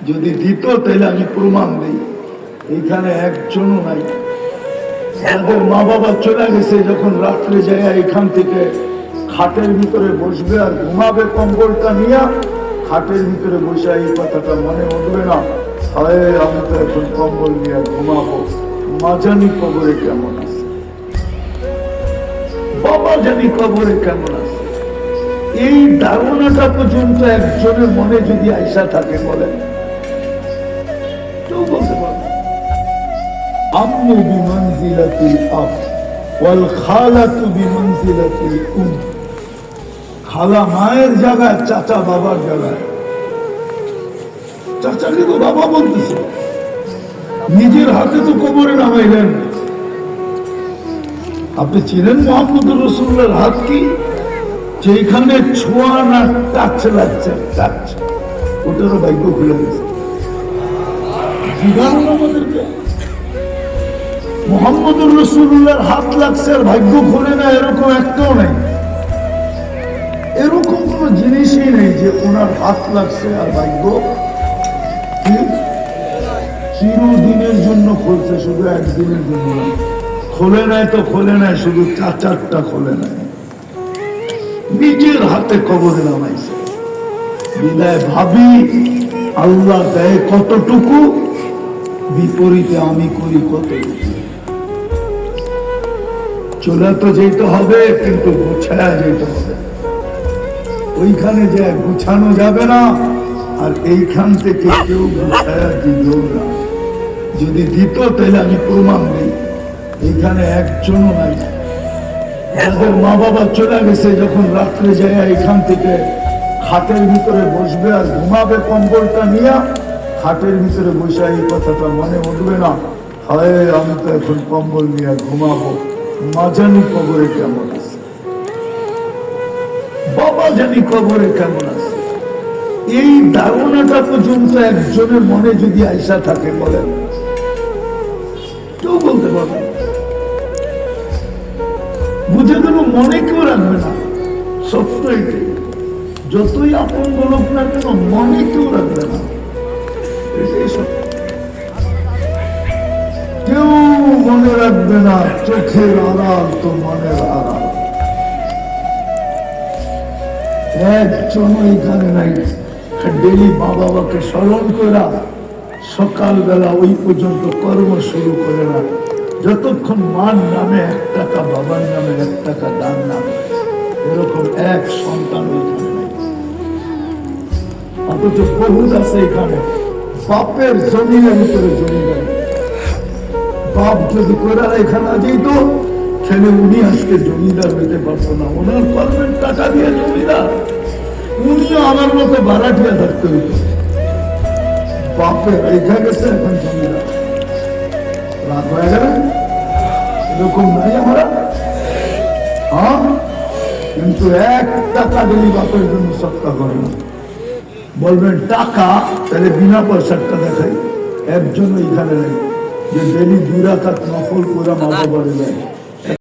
যদি দিত তাহলে আমি প্রমাণ দিই। এইখানে একজনও নাই। তাদের মা বাবা চলে গেছে, যখন রাত্রে যায় এখান থেকে খাটের ভিতরে বসবে আর ঘুমাবে, কম্বলটা নিয়ে খাটের ভিতরে বসে এই কথাটা মনে উঠবে না, হয় আমি তো এখন কম্বল নিয়ে ঘুমাবো, মা জানি কবরে কেমন আছে, বাবা জানি কবরে কেমন আছে। এই ধারণাটা পর্যন্ত একজনের মনে যদি আইসা থাকে, বলেন কেউ বলতে পারবে। আম্মু বিমানজিলাতিল আব ওয়াল খালাতু বিমানজিলাতিল উম। খালা মায়ের জায়গায়, চাচা বাবার জায়গায়। চাচাকে তো বাবা বলতেছে, নিজের হাতে তো কবরে নামাইলেন। আপনি চিনেন মুহাম্মদুর রাসূলুল্লাহর হাত কি? যেখানে ছোঁয়া না টাচ লাগছে, টাচ, ওটারও ভাগ্য খুলে গেছে। আমাদেরকে মুহাম্মদুর রাসূলুল্লাহর হাত লাগছে আর ভাগ্য খুলে না, এরকম একটাও নাই। এরকম কোন জিনিসই নেই যে ওনার হাত লাগছে আর ভাগ্য চিরদিনের জন্য খুলছে, শুধু একদিনের জন্য না। খোলে নাই তো খোলে নাই, শুধু চাচারটা খোলে নাই, নিজের হাতে কবরে নামাইছে। বিদায় ভাবি আল্লাহ দেয় কতটুকু, বিপরীতে আমি করি কতটুকু। চলে তো যেতে হবে, কিন্তু গুছায়া যেতে হবে। ওইখানে যে গুছানো যাবে না, আর এইখান থেকে কেউ গুছায়া দিল না। যদি দিত তাহলে আমি প্রমাণ দিই। এইখানে একজনও নাই। তাদের মা বাবা চলে গেছে, যখন রাত্রে যায় এখান থেকে খাটের ভিতরে বসবে আর ঘুমাবে, কম্বলটা নিয়ে খাটের ভিতরে বসে এই কথাটা মনে উঠবে না, হয় আমি তো এখন কম্বল নিয়ে ঘুমাবো, মা জানি কবরে কেমন আছে, বাবা জানি কবরে কেমন আছে। এই ধারণাটা পর্যন্ত একজনের মনে যদি আইসা থাকে, বলেন কেউ বলতে পারবে। বুঝে গেল, মনে কেউ রাখবে না। সত্য এটাই, যতই আপন বলুক না কেন, মনে কেউ রাখবে না। এটাই সত্য। কেউ মনে রাখবে না। চোখের আড়াল তো মনের আড়াল। একজন এখানে নাই। ডেলি মা বাবাকে স্মরণ করা, সকালবেলা ওই পর্যন্ত কর্ম শুরু করে না, যতক্ষণ মার নামে 1 টাকা, বাবার নামে 1 টাকা দান না, এরকম এক সন্তান ওইখানে নাই। অথচ বহুত আছে এখানে, বাপের জমিনের ভিতরে জমিদার। বাপ যদি করে এখানে যেত, ছেলে উনি আজকে জমিদার হইতে পারতো না। ওনার কর্মের টাকা দিয়ে জমিদার, উনিও আমার মতো বারাটিয়া থাকতে হইত। বাপের রেখা গেছে, এখন জমিদার। রাত হয়ে গেল, এরকম নাই আমরা। হ্যাঁ, কিন্তু 1 টাকা দিলি বাপের জন্য সৎকা করে না। বলবেন টাকা, তাহলে বিনা পয়সাটা দেখাই। একজন এখানে নেই যে ডেলি 2 রাকাত নফল করে মা বাবারে দেয়।